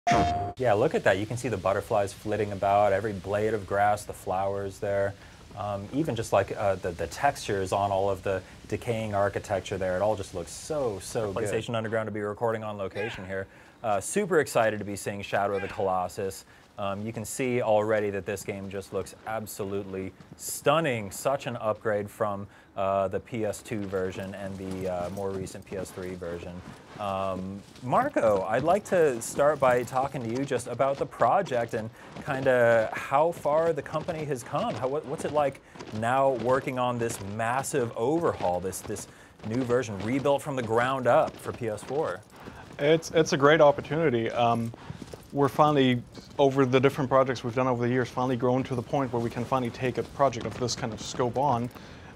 Yeah, look at that. You can see the butterflies flitting about, every blade of grass, the flowers there. Even just like the textures on all of the decaying architecture there, it all just looks so good. PlayStation Underground to be recording on location here. Super excited to be seeing Shadow of the Colossus. You can see already that this game just looks absolutely stunning. Such an upgrade from the PS2 version and the more recent PS3 version. Marco, I'd like to start by talking to you just about the project and kind of how far the company has come. What's it like now working on this massive overhaul, this new version rebuilt from the ground up for PS4? It's a great opportunity. We're finally, over the different projects we've done over the years, finally grown to the point where we can finally take a project of this kind of scope on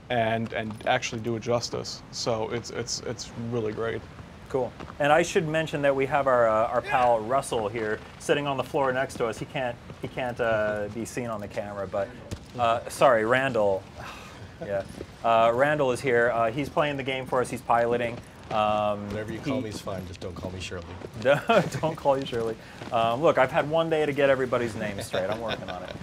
and actually do it justice. So it's really great. Cool. And I should mention that we have our pal Russell here sitting on the floor next to us. He can't be seen on the camera, but sorry, Randall. Yeah, Randall is here. He's playing the game for us. He's piloting. Whatever you call me is fine, just don't call me Shirley. Don't call you Shirley. Look, I've had one day to get everybody's names straight. I'm working on it.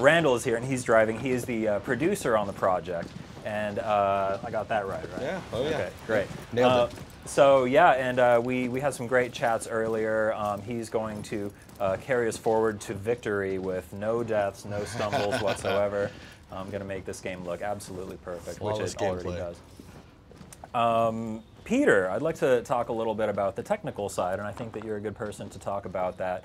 Randall is here, and he's driving. He is the producer on the project, and I got that right? Yeah, oh yeah. Okay, great. Nailed it. So yeah, and we had some great chats earlier. He's going to carry us forward to victory with no deaths, no stumbles whatsoever. I'm going to make this game look absolutely perfect, Flawless which it already gameplay. does. Peter, I'd like to talk a little bit about the technical side, and I think that you're a good person to talk about that.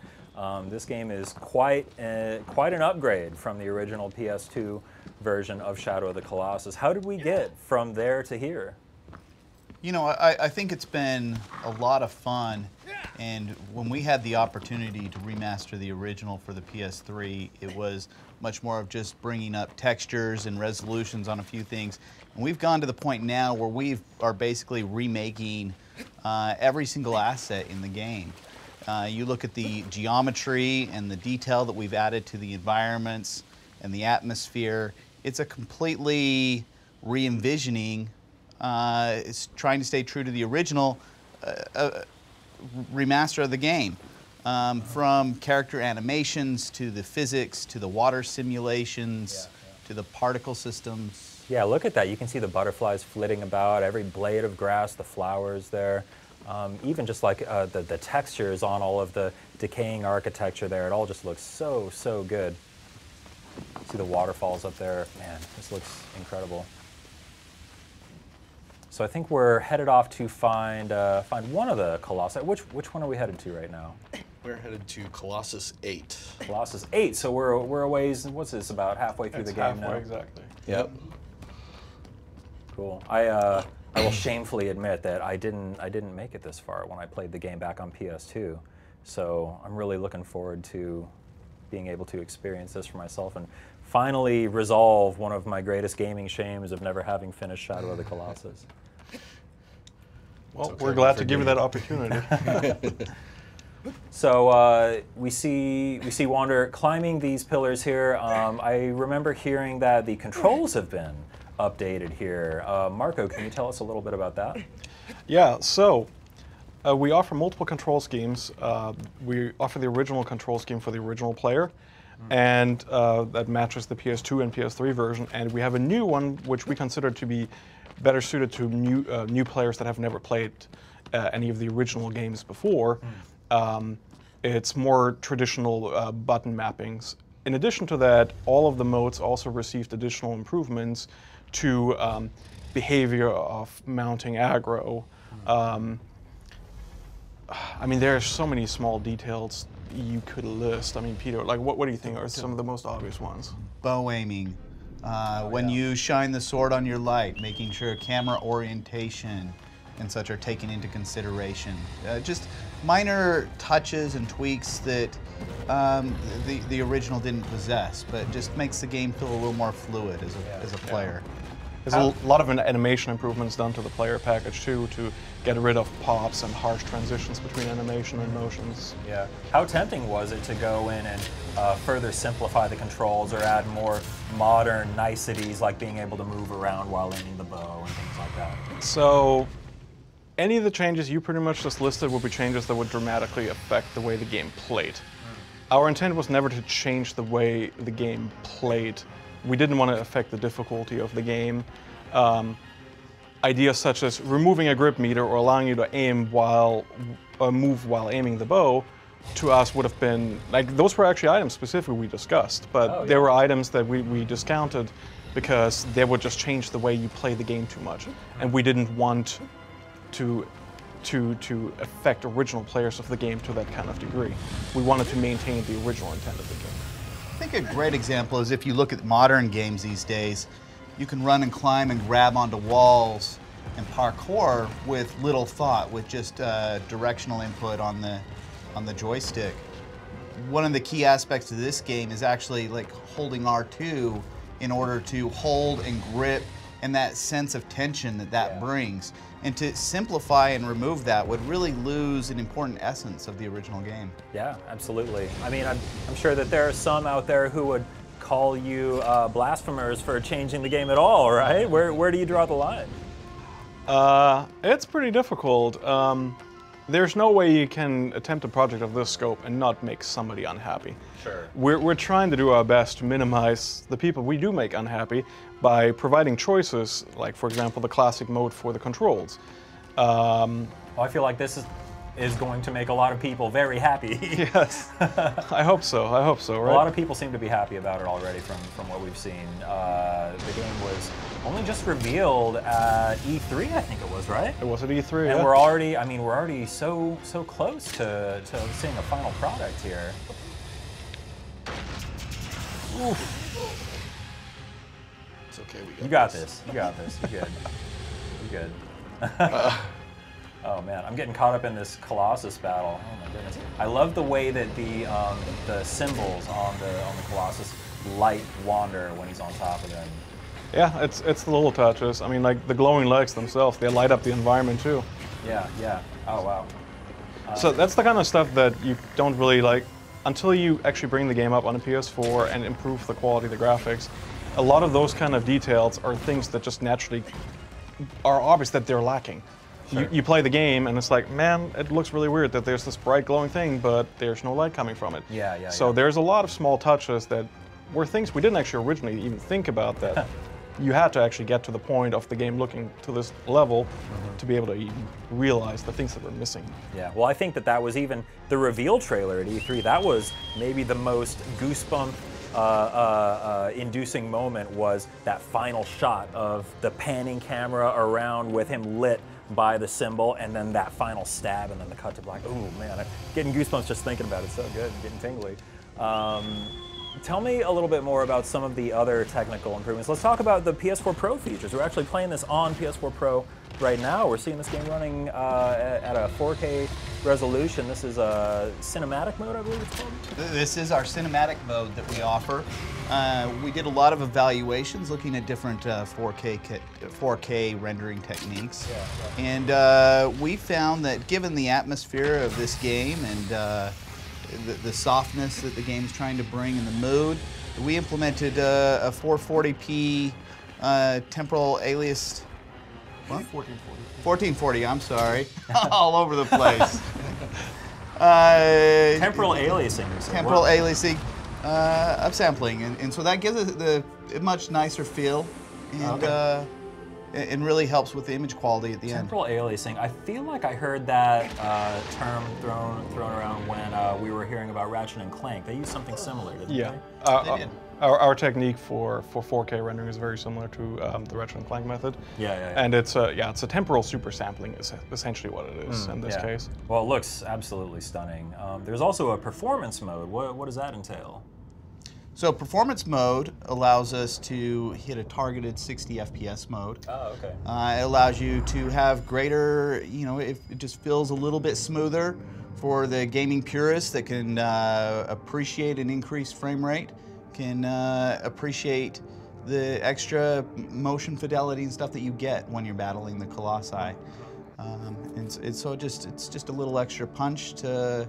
This game is quite an upgrade from the original PS2 version of Shadow of the Colossus. How did we get from there to here? You know, I think it's been a lot of fun, and when we had the opportunity to remaster the original for the PS3, it was much more of just bringing up textures and resolutions on a few things. And we've gone to the point now where we are basically remaking every single asset in the game. You look at the geometry and the detail that we've added to the environments and the atmosphere. It's a completely re-envisioning. It's trying to stay true to the original remaster of the game. From character animations to the physics to the water simulations to the particle systems. Yeah, look at that. You can see the butterflies flitting about, every blade of grass, the flowers there. Even just like the textures on all of the decaying architecture there, it all just looks so good. See the waterfalls up there. Man, this looks incredible. So I think we're headed off to find one of the Colossi. Which one are we headed to right now? We're headed to Colossus 8. Colossus 8. So we're a ways. What's this? About halfway through the game now. Exactly. Yep. Cool. I will shamefully admit that I didn't make it this far when I played the game back on PS2. So I'm really looking forward to being able to experience this for myself and finally resolve one of my greatest gaming shames of never having finished Shadow of the Colossus. Well, we're glad to give you that opportunity. So we see Wander climbing these pillars here. I remember hearing that the controls have been updated here. Marco, can you tell us a little bit about that? Yeah, so we offer multiple control schemes. We offer the original control scheme for the original player, and that matches the PS2 and PS3 version. And we have a new one which we consider to be better suited to new players that have never played any of the original games before. It's more traditional button mappings. In addition to that, all of the modes also received additional improvements to behavior of mounting aggro. I mean, there are so many small details you could list. I mean, Peter, like, what do you think are some of the most obvious ones? Bow aiming. When you shine the sword on your light, making sure camera orientation and such are taken into consideration. Just minor touches and tweaks that the original didn't possess, but just makes the game feel a little more fluid as a player. There's a lot of animation improvements done to the player package too, to get rid of pops and harsh transitions between animation and motions. Yeah. How tempting was it to go in and further simplify the controls or add more modern niceties like being able to move around while aiming the bow and things like that? So Any of the changes you pretty much just listed would be changes that would dramatically affect the way the game played. Our intent was never to change the way the game played. We didn't want to affect the difficulty of the game. Ideas such as removing a grip meter or allowing you to aim move while aiming the bow, to us would have been, like, those were actually items specifically we discussed, but there were items that we discounted because they would just change the way you play the game too much. And we didn't want to affect original players of the game to that kind of degree. We wanted to maintain the original intent of the game. I think a great example is if you look at modern games these days, you can run and climb and grab onto walls and parkour with little thought, with just directional input on the joystick. One of the key aspects of this game is actually like holding R2 in order to hold and grip, and that sense of tension that brings. And to simplify and remove that would really lose an important essence of the original game. Yeah, absolutely. I mean, I'm sure that there are some out there who would call you blasphemers for changing the game at all, right? Where do you draw the line? It's pretty difficult. There's no way you can attempt a project of this scope and not make somebody unhappy. Sure. We're trying to do our best to minimize the people we do make unhappy by providing choices, like, for example, the classic mode for the controls. Well, I feel like this is going to make a lot of people very happy. Yes, I hope so, right? A lot of people seem to be happy about it already from what we've seen. The game was only just revealed at E3, I think it was, right? It was at E3, and yeah. we're already so close to seeing a final product here. Oof. It's okay, You got this. You got this. You're good. You're good. Oh man, I'm getting caught up in this Colossus battle. Oh my goodness. I love the way that the symbols on the Colossus light wander when he's on top of them. Yeah, it's the little touches. I mean, like the glowing legs themselves, they light up the environment too. Yeah, yeah. Oh wow. So that's the kind of stuff that you don't really like until you actually bring the game up on a PS4 and improve the quality of the graphics. A lot of those kind of details are things that just naturally are obvious that they're lacking. Sure. You play the game and it's like, man, it looks really weird that there's this bright glowing thing, but there's no light coming from it. Yeah. So there's a lot of small touches that were things we didn't actually originally even think about, that you had to actually get to the point of the game looking to this level to be able to even realize the things that were missing. Yeah, well, I think that was even the reveal trailer at E3. That was maybe the most goosebump inducing moment, was that final shot of the panning camera around with him lit by the symbol, and then that final stab, and then the cut to black. Oh man, I'm getting goosebumps just thinking about it. It's so good, I'm getting tingly. Tell me a little bit more about some of the other technical improvements. Let's talk about the PS4 Pro features. We're actually playing this on PS4 Pro right now. We're seeing this game running at a 4K resolution. This is a cinematic mode, I believe it's called. This is our cinematic mode that we offer. We did a lot of evaluations looking at different 4K rendering techniques. And we found that given the atmosphere of this game and the softness that the game's trying to bring in the mood, we implemented a 440p temporal alias. What? 1440, I'm sorry. All over the place. Temporal aliasing. Temporal aliasing, upsampling. And so that gives it a much nicer feel, and and really helps with the image quality at the end. Temporal aliasing. I feel like I heard that term thrown around when we were hearing about Ratchet and Clank. They used something similar, didn't they? They did. Our technique for 4K rendering is very similar to the Ratchet and Clank method. Yeah. And it's a temporal super sampling is essentially what it is in this case. Well, it looks absolutely stunning. There's also a performance mode. What does that entail? So performance mode allows us to hit a targeted 60 FPS mode. Oh, okay. It allows you to have greater, it just feels a little bit smoother for the gaming purists that can appreciate an increased frame rate, can appreciate the extra motion fidelity and stuff that you get when you're battling the Colossi. And so it's just a little extra punch to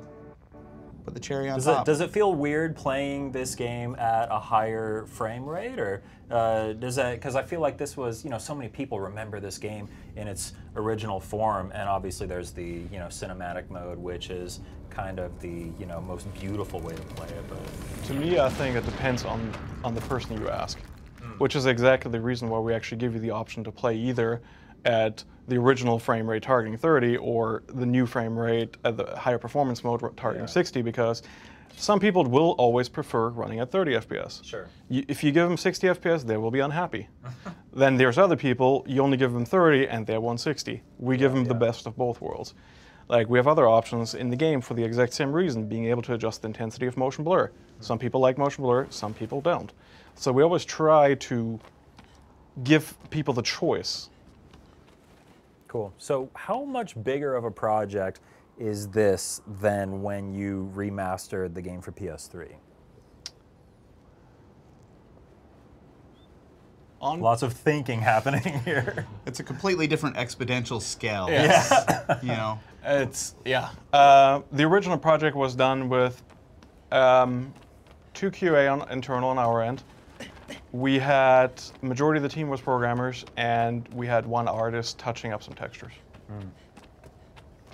put the cherry on Does top. does it feel weird playing this game at a higher frame rate, or does that? Because I feel like this was, so many people remember this game in its original form, and obviously there's the cinematic mode, which is kind of the most beautiful way to play it. But To me, I think it depends on the person you ask, which is exactly the reason why we actually give you the option to play either at the original frame rate targeting 30 or the new frame rate at the higher performance mode targeting 60, because some people will always prefer running at 30 FPS. Sure. If you give them 60 FPS, they will be unhappy. Then there's other people, you only give them 30 and they're 160. We give them the best of both worlds. Like, we have other options in the game for the exact same reason, being able to adjust the intensity of motion blur. Some people like motion blur, some people don't. So we always try to give people the choice. Cool. So how much bigger of a project is this than when you remastered the game for PS3? Lots of thinking happening here. It's a completely different exponential scale. Yes. It's The original project was done with 2 QA internal on our end. We had, majority of the team was programmers, and we had 1 artist touching up some textures.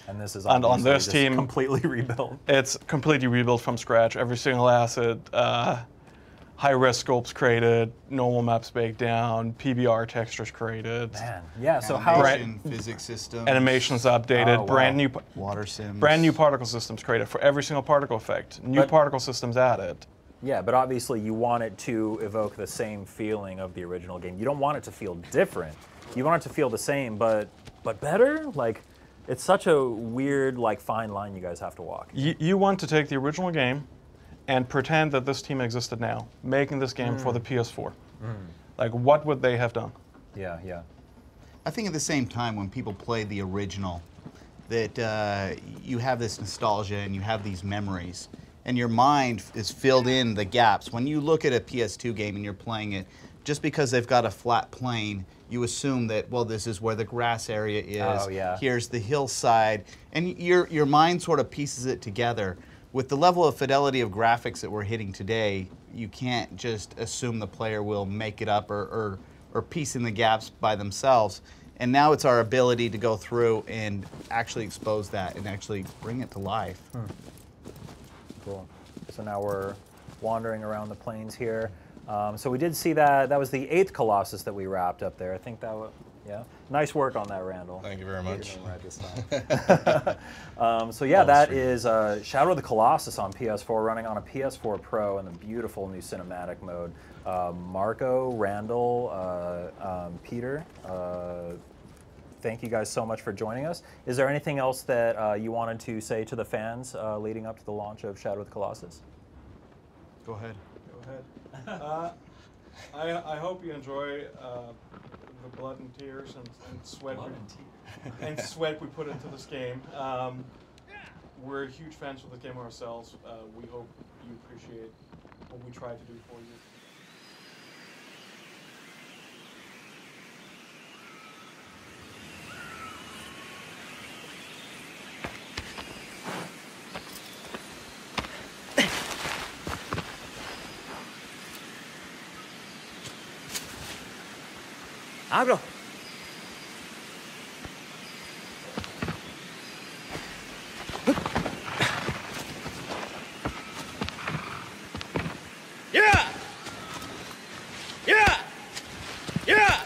And this is And on obviously this just team, completely rebuilt. It's completely rebuilt from scratch. Every single asset, high-res scopes created, normal maps baked down, PBR textures created, Man, yeah. So how? animation, physics system, animations updated, Oh, wow. water sims, brand new particle systems created for every single particle effect. New But- particle systems added. Yeah, but obviously you want it to evoke the same feeling of the original game. You don't want it to feel different. You want it to feel the same, but better. Like, it's such a weird, fine line you guys have to walk. You want to take the original game and pretend that this team existed now, making this game for the PS4. Like, what would they have done? Yeah, yeah. I think at the same time, when people play the original, that you have this nostalgia and you have these memories, and your mind is filled in the gaps. When you look at a PS2 game and you're playing it, just because they've got a flat plane, you assume that, well, this is where the grass area is. Oh, yeah. Here's the hillside, and your mind sort of pieces it together. With the level of fidelity of graphics that we're hitting today, you can't just assume the player will make it up or piece in the gaps by themselves. And now it's our ability to go through and actually expose that and actually bring it to life. Cool. So now we're wandering around the plains here. So we did see that. That was the 8th Colossus that we wrapped up there. I think that was, yeah. Nice work on that, Randall. Thank you very much. Right this time. So yeah, that is Shadow of the Colossus on PS4, running on a PS4 Pro in the beautiful new cinematic mode. Marco, Randall, Peter, thank you guys so much for joining us. Is there anything else that you wanted to say to the fans leading up to the launch of Shadow of the Colossus? Go ahead. Go ahead. I hope you enjoy the blood and tears and sweat sweat we put into this game. We're huge fans of the game ourselves. We hope you appreciate what we try to do for you. Abro. Yeah! Yeah! Yeah!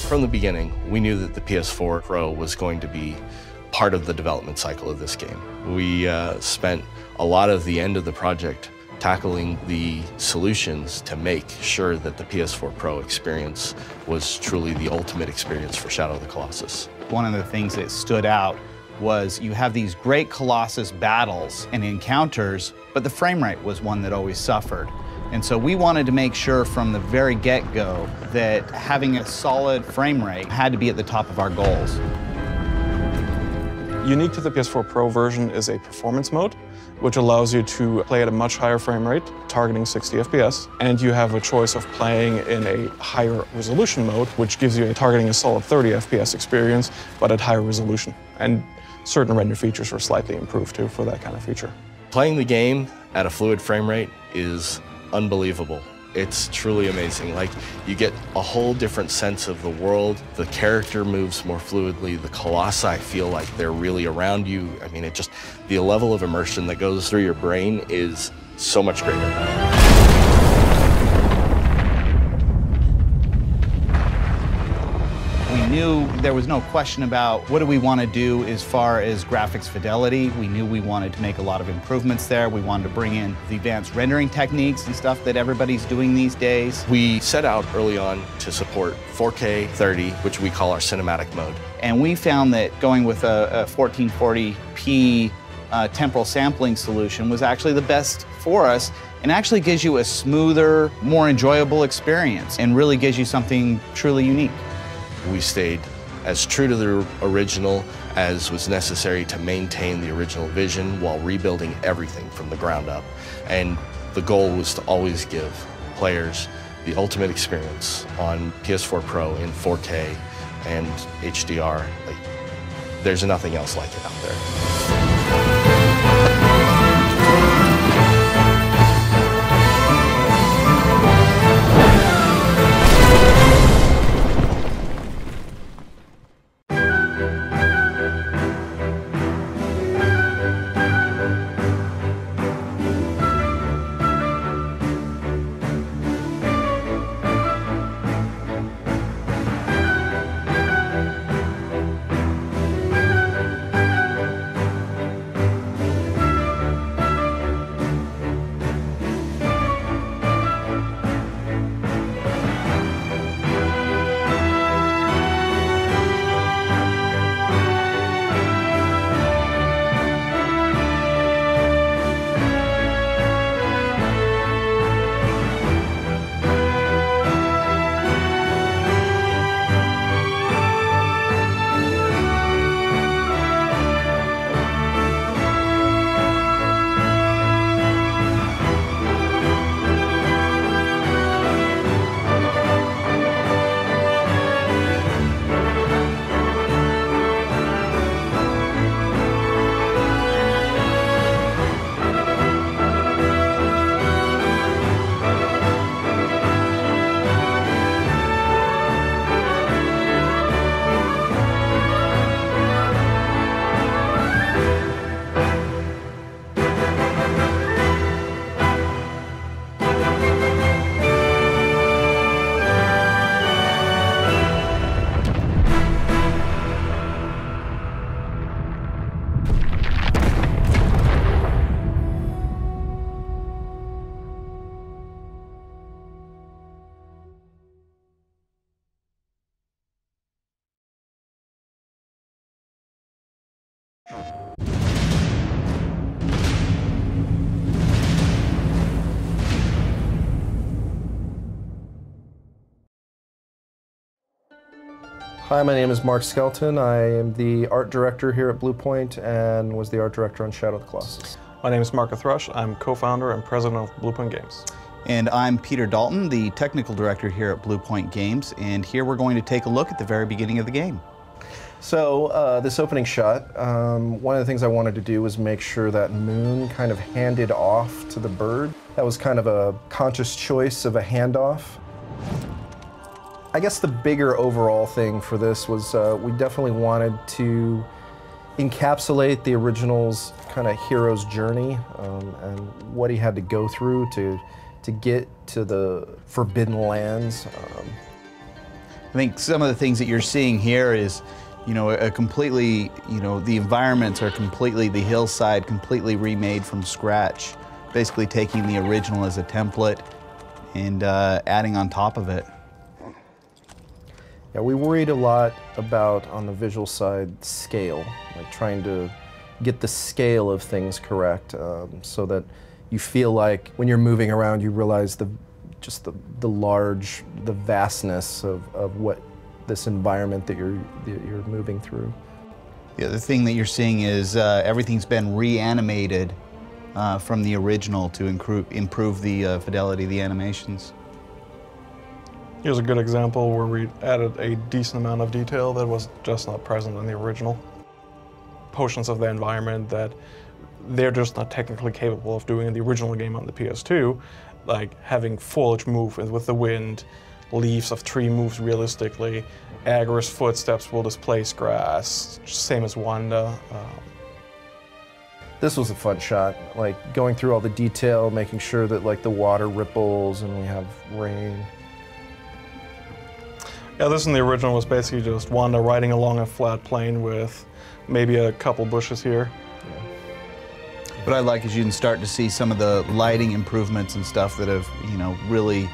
From the beginning, we knew that the PS4 Pro was going to be part of the development cycle of this game. We spent a lot of the end of the project tackling the solutions to make sure that the PS4 Pro experience was truly the ultimate experience for Shadow of the Colossus. One of the things that stood out was you have these great Colossus battles and encounters, but the frame rate was one that always suffered. And so we wanted to make sure from the very get-go that having a solid frame rate had to be at the top of our goals. Unique to the PS4 Pro version is a performance mode, which allows you to play at a much higher frame rate, targeting 60 FPS, and you have a choice of playing in a higher resolution mode, which gives you targeting a solid 30 FPS experience, but at higher resolution. And certain render features are slightly improved too for that kind of feature. Playing the game at a fluid frame rate is unbelievable. It's truly amazing. Like, you get a whole different sense of the world. The character moves more fluidly. The Colossi feel like they're really around you. I mean, the level of immersion that goes through your brain is so much greater. We knew there was no question about what do we want to do as far as graphics fidelity. We knew we wanted to make a lot of improvements there. We wanted to bring in the advanced rendering techniques and stuff that everybody's doing these days. We set out early on to support 4K 30, which we call our cinematic mode. And we found that going with a 1440p temporal sampling solution was actually the best for us, and actually gives you a smoother, more enjoyable experience and really gives you something truly unique. We stayed as true to the original as was necessary to maintain the original vision while rebuilding everything from the ground up. And the goal was to always give players the ultimate experience on PS4 Pro in 4K and HDR. Like, there's nothing else like it out there. Hi, my name is Mark Skelton. I am the art director here at Bluepoint and was the art director on Shadow of the Colossus. My name is Mark Thrush. I'm co-founder and president of Bluepoint Games. And I'm Peter Dalton, the technical director here at Bluepoint Games, and here we're going to take a look at the very beginning of the game. So this opening shot, one of the things I wanted to do was make sure that moon kind of handed off to the bird. That was kind of a conscious choice of a handoff. I guess the bigger overall thing for this was we definitely wanted to encapsulate the original's kind of hero's journey and what he had to go through to get to the Forbidden Lands. I think some of the things that you're seeing here is, you know, a completely, you know, the environments are completely, the hillside completely remade from scratch, basically taking the original as a template and adding on top of it. Yeah, we worried a lot about, on the visual side, scale, like trying to get the scale of things correct so that you feel like when you're moving around you realize the vastness of what this environment that you're moving through. The other thing that you're seeing is everything's been reanimated from the original to improve the fidelity of the animations. Here's a good example where we added a decent amount of detail that was just not present in the original. Portions of the environment that they're just not technically capable of doing in the original game on the PS2, like having foliage move with the wind, leaves of tree moves realistically, Agor's footsteps will displace grass, same as Wanda. This was a fun shot, like going through all the detail, making sure that like the water ripples and we have rain. Yeah, this in the original was basically just Wanda riding along a flat plain with maybe a couple bushes here. What I like is you can start to see some of the lighting improvements and stuff that have, you know, really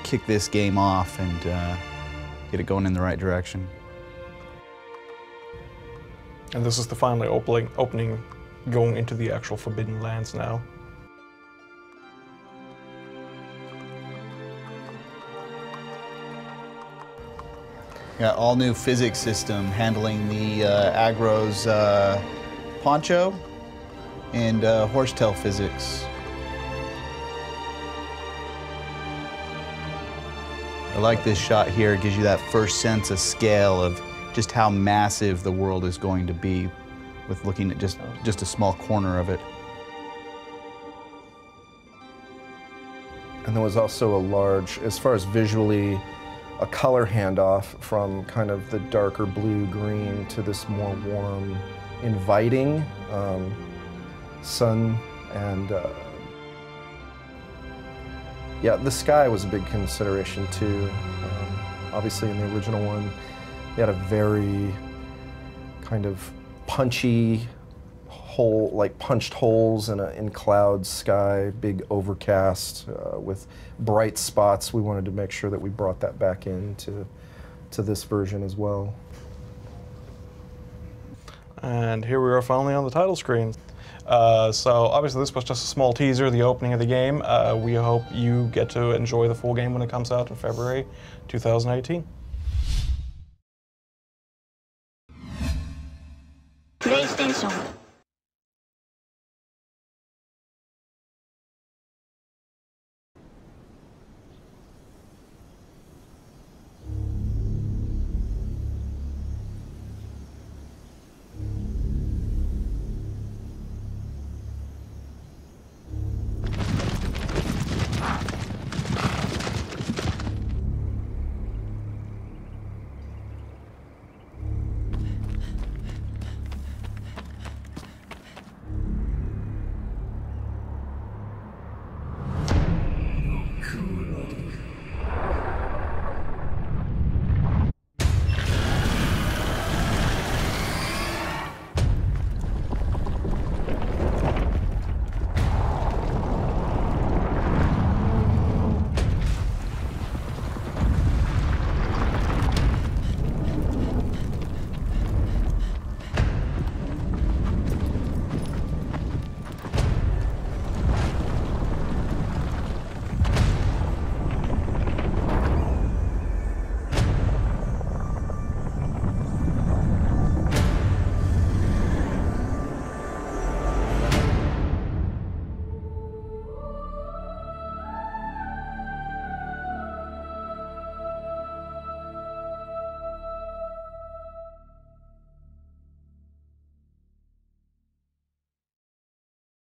kicked this game off and get it going in the right direction. And this is the finally opening, going into the actual Forbidden Lands now. Yeah, all new physics system handling the Agro's poncho and horsetail physics. I like this shot here. It gives you that first sense of scale of just how massive the world is going to be with looking at just a small corner of it. And there was also a large, as far as visually, a color handoff from kind of the darker blue-green to this more warm, inviting sun. And yeah, the sky was a big consideration too. Obviously in the original one, they had a very kind of punchy hole, like punched holes in clouds sky, big overcast with bright spots. We wanted to make sure that we brought that back into this version as well. And here we are finally on the title screen. So obviously this was just a small teaser, the opening of the game. We hope you get to enjoy the full game when it comes out in February 2018. PlayStation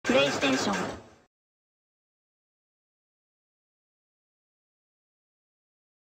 PlayStation